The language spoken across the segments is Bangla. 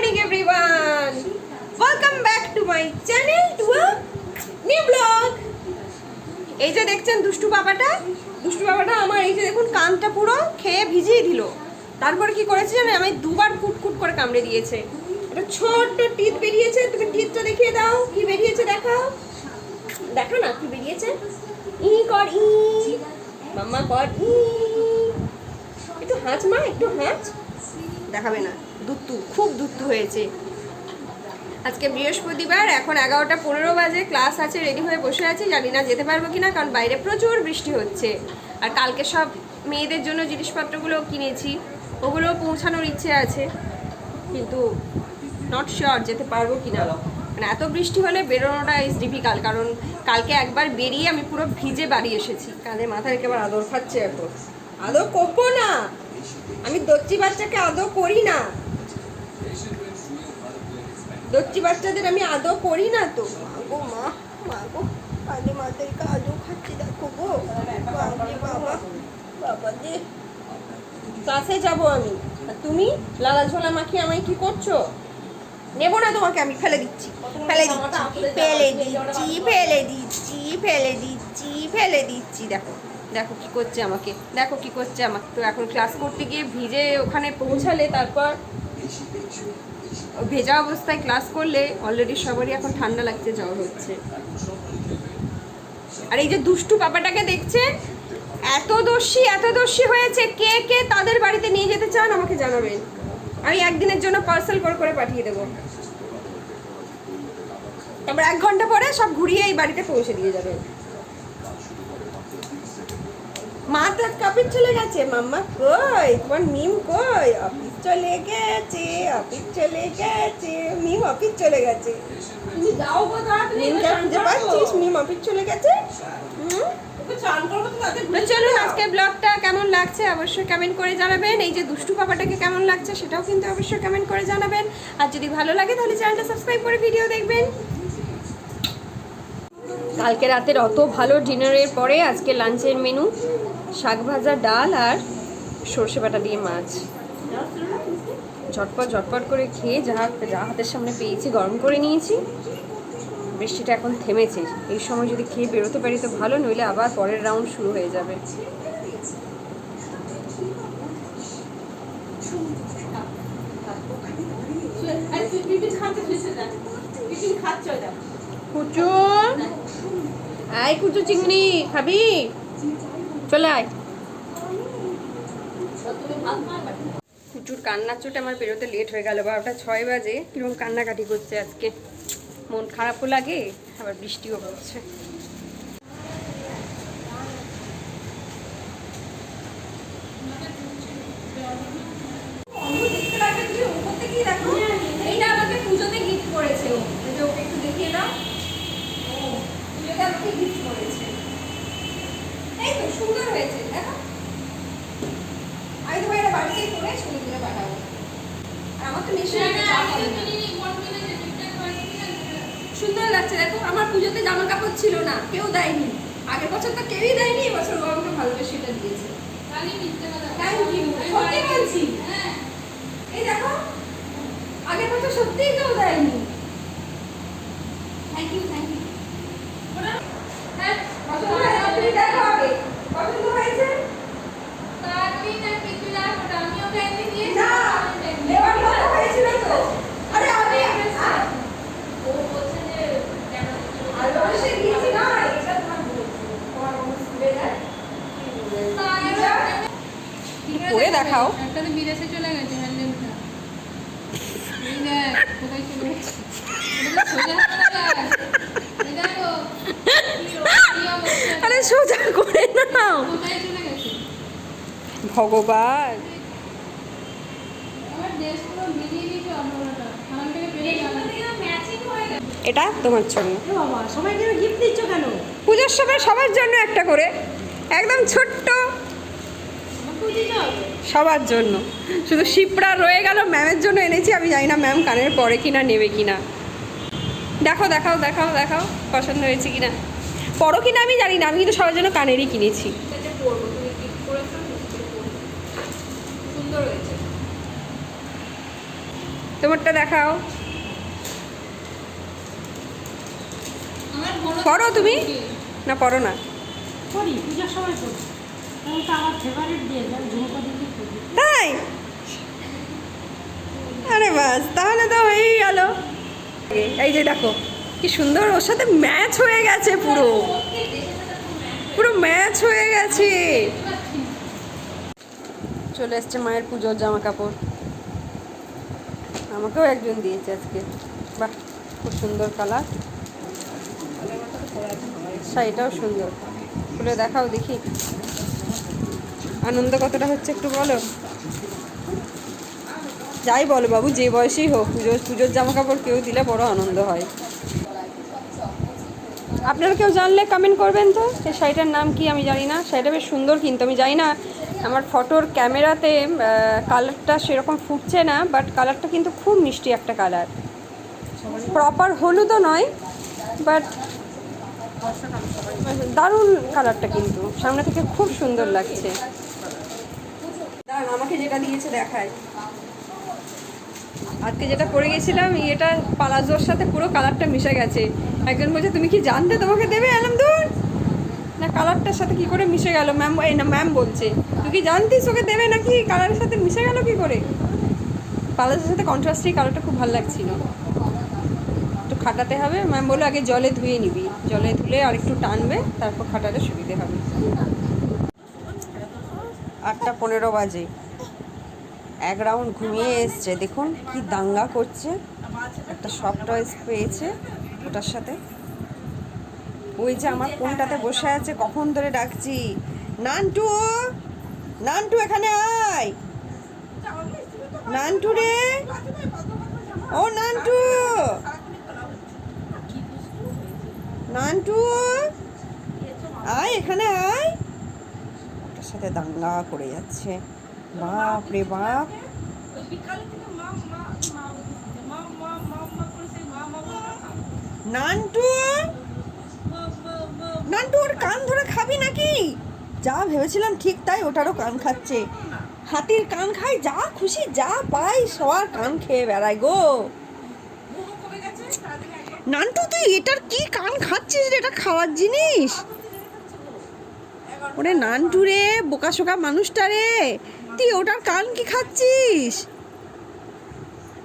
morning everyone. Welcome back to my channel to a new vlog. এই যে দেখছেন দুষ্টু বাবাটা আমার এই যে দেখুন কানটা পুরো খেয়ে ভিজিয়ে দিল। তারপর কি করেছে জানেন, আমি দুবার কুটকুট করে কামড়ে দিয়েছে। একটা ছোট্ট টিথ বেরিয়েছে, তুমি টিথটা দেখিয়ে দাও কি বেরিয়েছে, দেখাও, দেখো না কি বেরিয়েছে। ই কর ই, মাম্মা কর ই, একটু হাঁচ মা, একটু হাঁচ। দেখাবে না, দুত্তু, খুব দুত্তু হয়েছে। আজকে বৃহস্পতিবার, এখন 11টা 15 বাজে, ক্লাস আছে, রেডি হয়ে বসে আছি, জানি না যেতে পারবো কিনা, কারণ বাইরে প্রচুর বৃষ্টি হচ্ছে। আর কালকে সব মেয়েদের জন্য জিনিসপত্রগুলো কিনেছি, ওগুলো পৌঁছানোর ইচ্ছে আছে, কিন্তু নট শিওর যেতে পারবো কিনা। মানে এত বৃষ্টি হলে বেরোনোটা ইজ ডিফিকাল্ট, কারণ কালকে একবার বেরিয়ে আমি পুরো ভিজে বাড়ি এসেছি। কাঁধে মাথায় একেবারে আদর খাচ্ছে। এখন আদর করবো না, আমি দচ্চি বাচ্চাকে আদর করি না, দচ্চি বাচ্চাদের আমি আদর করি না তো। গো মা, মা গো, কাঁধে মাথায় আদর খাচ্ছি, দেখো গো বাবা, বাবা দে। ক্লাসে যাবো আমি, আর তুমি লালা ঝোলা মাখিয়ে আমায় কি করছো? নেবো না তোমাকে, আমি ফেলে দিচ্ছি, ফেলে দিচ্ছি। দেখো দেখো কি করছে আমাকে, দেখো কি করছে আমাকে। তো এখন ক্লাস করতে গিয়ে ভিজে ওখানে পৌঁছালে, তারপর ভেজা অবস্থায় ক্লাস করলে অলরেডি সবারই এখন ঠান্ডা লাগছে, জ্বর হচ্ছে। আর এই যে দুষ্টু পাপাটাকে দেখছে, এত দোষী হয়েছে। কে কে তাদের বাড়িতে নিয়ে যেতে চান আমাকে জানাবেন, আমি একদিনের জন্য পার্সেল করে পাঠিয়ে দেবো। তারপর 1 ঘন্টা পরে সব ঘুরিয়ে এই বাড়িতে পৌঁছে দিয়ে যাবে। মা তো অফিস চলে গেছে, মাম্মা কই, তোমার মিম কই? অফিস চলে গেছে, মিম অফিস চলে গেছে। তুমি যাও গো, মিমকে খুঁজে পাচ্ছিস? মিম অফিস চলে গেছে। চলুন, আজকে ব্লগটা কেমন লাগছে অবশ্যই কমেন্ট করে জানাবেন। এই যে দুষ্টু পাপাটাকে কেমন লাগছে সেটাও কিন্তু অবশ্যই কমেন্ট করে জানাবেন। আর যদি ভালো লাগে তাহলে চ্যানেলটা সাবস্ক্রাইব করে ভিডিও দেখবেন। কালকে রাতের অত ভালো ডিনারের পরে আজকে লাঞ্চের মেনু শাক ভাজা, ডাল আর সর্ষে বাটা দিয়ে মাছ। ঝটপট করে খেয়ে যা হাতের সামনে পেয়েছি গরম করে নিয়েছি। বৃষ্টিটা এখন থেমেছে, এই সময় যদি খেয়ে বেরোতে পারি তো ভালো, নইলে আবার পরের রাউন্ড শুরু হয়ে যাবে। কুচু, আয় কুচু চিংড়ি খাবি, চলে আয়। কুচুর কান্নার চোটে আমার বেরোতে লেট হয়ে গেল, 12টা 6 বাজে। কিরকম কান্নাকাটি করছে আজকে, মন খারাপও লাগে, আবার বৃষ্টিও পড়ছে। এইটা আমাকে পুজোতে গিফট করেছে, ওকে একটু দেখিয়ে দাও। পুজোতে আমাকে গিফট করেছে, এই তো সুন্দর হয়েছে, দেখো। আমি তোমার এটা বাড়িতেই করে ছবি তুলে পাঠাবো। আর আমার তো সুন্দর লাগছে, দেখো। আমার পুজোতে জামা কাপড় ছিল না, কেউ দেয়নি, আগের বছর তো কেউই দেয়নি, এবছর ও আমাকে ভালোবেসে এটা দিয়েছে। থ্যাংক ইউ, সত্যি বলছি। এই দেখো, আগের বছর সত্যিই কেউ দেয়নি। Thank you. হ্যাঁ, তুমি দেখো আগে পছন্দ হয়েছে। নেওয়ার কথা হয়েছিল তো। আরে আমি ভালোবেসে দিয়েছি না, এটা তোমার স্কুলে যায় পরে দেখাও। একটা তো বিদেশে চলে গেছে, হ্যান্ডেলটা এই দেখ কোথায় চলে গেছে। আরে সোজা করে নাও, কোথায় চলে গেছে ভগবান। আমার দেশ পুরো মিলিয়ে দিয়েছে অন্যটা, আমার থেকে পেরে ম্যাচিং হয়ে গেছে। এটা তোমার জন্য। বাবা, সবাইকে গিফট দিচ্ছ কেন? পূজার সময় সবার জন্য একটা করে, একদম ছোট্ট, সবার জন্য। শুধু শিপরা রয়ে গেল, ম্যামের জন্য এনেছি। আমি জানি না ম্যাম কানের পরে কিনা, নেবে কিনা। দেখাও পছন্দ হয়েছে কিনা। পরো কিনা আমি জানি না, আমি কিন্তু সবার জন্য কানেরই কিনেছি। সুন্দর হয়েছে। তোমারটা দেখাও। আমার বড় পড়ো তুমি? না পড়ো না। করি পূজার সময় করি। আমি তো আমার ফেভারিট দিয়ে যান ঝুমকো দিদি করি। তাই? আরে বাস, তাহলে তো হয়েই গেল। এই যে দেখো কি সুন্দর, ওর সাথে ম্যাচ হয়ে গেছে, পুরো পুরো ম্যাচ হয়ে গেছে। চলে এসছে মায়ের পুজোর জামা কাপড়, আমাকেও একজন দিয়েছে আজকে। বাহ, খুব সুন্দর কালার, শাড়িটাও সুন্দর। খুলে দেখাও দেখি, আনন্দ কতটা হচ্ছে একটু বলো। যাই বলো বাবু, যে বয়সেই হোক, পুজোর জামা কাপড় কেউ দিলে বড় আনন্দ হয়। আপনারা কেউ জানলে কমেন্ট করবেন তো, এই শাড়িটার নাম কি আমি জানি না। শাড়িটা বেশ সুন্দর, কিন্তু আমি জানি না আমার ফটোর ক্যামেরাতে কালারটা সেরকম ফুটছে না, বাট কালারটা কিন্তু খুব মিষ্টি একটা কালার, প্রপার হলুদও নয়, বাট দারুণ কালারটা, কিন্তু সামনে থেকে খুব সুন্দর লাগছে। দাঁড়ান, আমাকে যেটা দিয়েছে দেখায়। আজকে যেটা পরে গেছিলাম, এটা পালাজোর সাথে পুরো কালারটা মিশে গেছে। একজন বলছে তুমি কি জানতে তোমাকে দেবে? এলাম দূর না, কালারটার সাথে কি করে মিশে গেল ম্যাম? এই না, ম্যাম বলছে তুই কি জানতিস ওকে দেবে নাকি, কালারের সাথে মিশে গেল কি করে? পালাজোর সাথে কন্ট্রাস্টে কালারটা খুব ভালো লাগছিল। একটু খাটাতে হবে, ম্যাম বললো আগে জলে ধুয়ে নিবি, জলে ধুলে আর একটু টানবে, তারপর খাটাতে সুবিধে হবে। 8:15 বাজে, এক রাউন্ড ঘুমিয়ে এসছে, দেখুন কি দাঙ্গা করছে। একটা সফট টয়েস পেয়েছে, ওটার সাথে ওই যে আমার কোনটাতে বসে আছে, কখন ধরে ডাকছি, নান্টু নান্টু এখানে আয়, নান্টু রে, ও নান্টু, নান্টু আয় এখানে আয়। ওটার সাথে দাঙ্গা করে যাচ্ছে, বাপ রে বাপ। নান্টু নান্টু, ওর কান ধরে খাবি নাকি? যা ভেবেছিলাম ঠিক তাই, ওটারও কান খাচ্ছে। হাতির কান খায়, যা খুশি যা পাই সবার কান খেয়ে বেড়ায় গো। নান্টু তুই এটার কি কান খাচ্ছিস রে? এটা খাওয়ার জিনিস? ওরে নান্টু রে, বোকাশোকা মানুষটা রে, তুই ওটার কান কি খাচ্ছিস?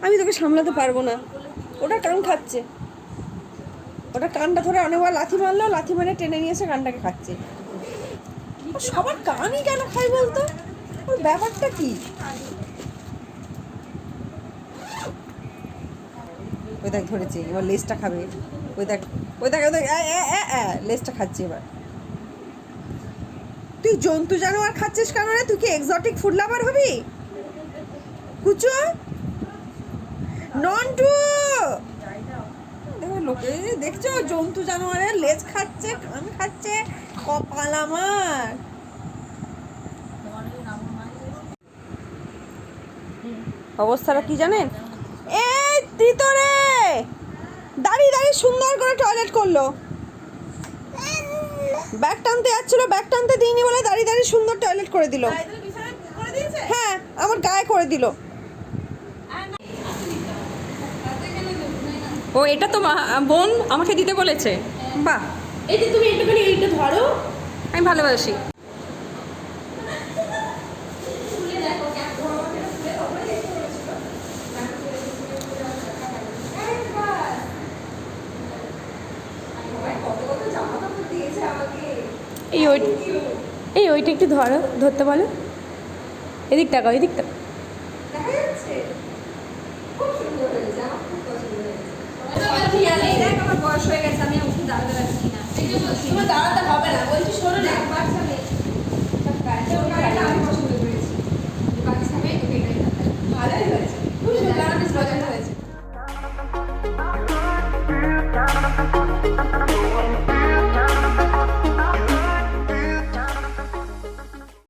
আমি তোকে সামলাতে পারবো না, ওটা কান খাচ্ছে। ওটা কানটা ধরে অনেকবার লাথি মারলো, লাথি মারে টেনে নিয়ে এসে কানটাকে খাচ্ছে। ও সবার কানই কেন খাই বলতো, ওর ব্যাপারটা কি? ওই দেখ ধরেছে, এবার লেজটা খাবে। ওই দেখ ওই দেখ ওই দেখ, লেজটা খাচ্ছে এবার। তুই জন্তু জানোয়ার খাচ্ছিস কেন রে? তুই কি এক্সোটিক ফুড লাভার হবি? কুচো নন্টু, দেখো লোকে দেখছো জন্তু জানোয়ারের লেজ খাচ্ছে, কান খাচ্ছে, কপাল আমার। অবস্থাটা কি জানেন? এই ভিতরে দাঁড়িয়ে দাঁড়িয়ে সুন্দর করে টয়লেট করলো, ব্যাগ টানতে যাচ্ছিল, ব্যাগ টানতে দিইনি বলে দাঁড়িয়ে দাঁড়িয়ে সুন্দর টয়লেট করে দিল। হ্যাঁ, আমার গায়ে করে দিল। ও এটা তো বোন আমাকে দিতে বলেছে। বাহ, এই যে তুমি একটুখানি এইটা ধরো, আমি ভালোবাসি। এই ওইটা একটু ধরো, ধরতে বলো, এদিক টাকাও, এদিক টাকা। দেখা যাচ্ছে খুব সুন্দর হয়েছে, আমার খুব পছন্দ হয়েছে। আমার বয়স হয়ে গেছে, আমি উঠে দাঁড়াতে পারছি না।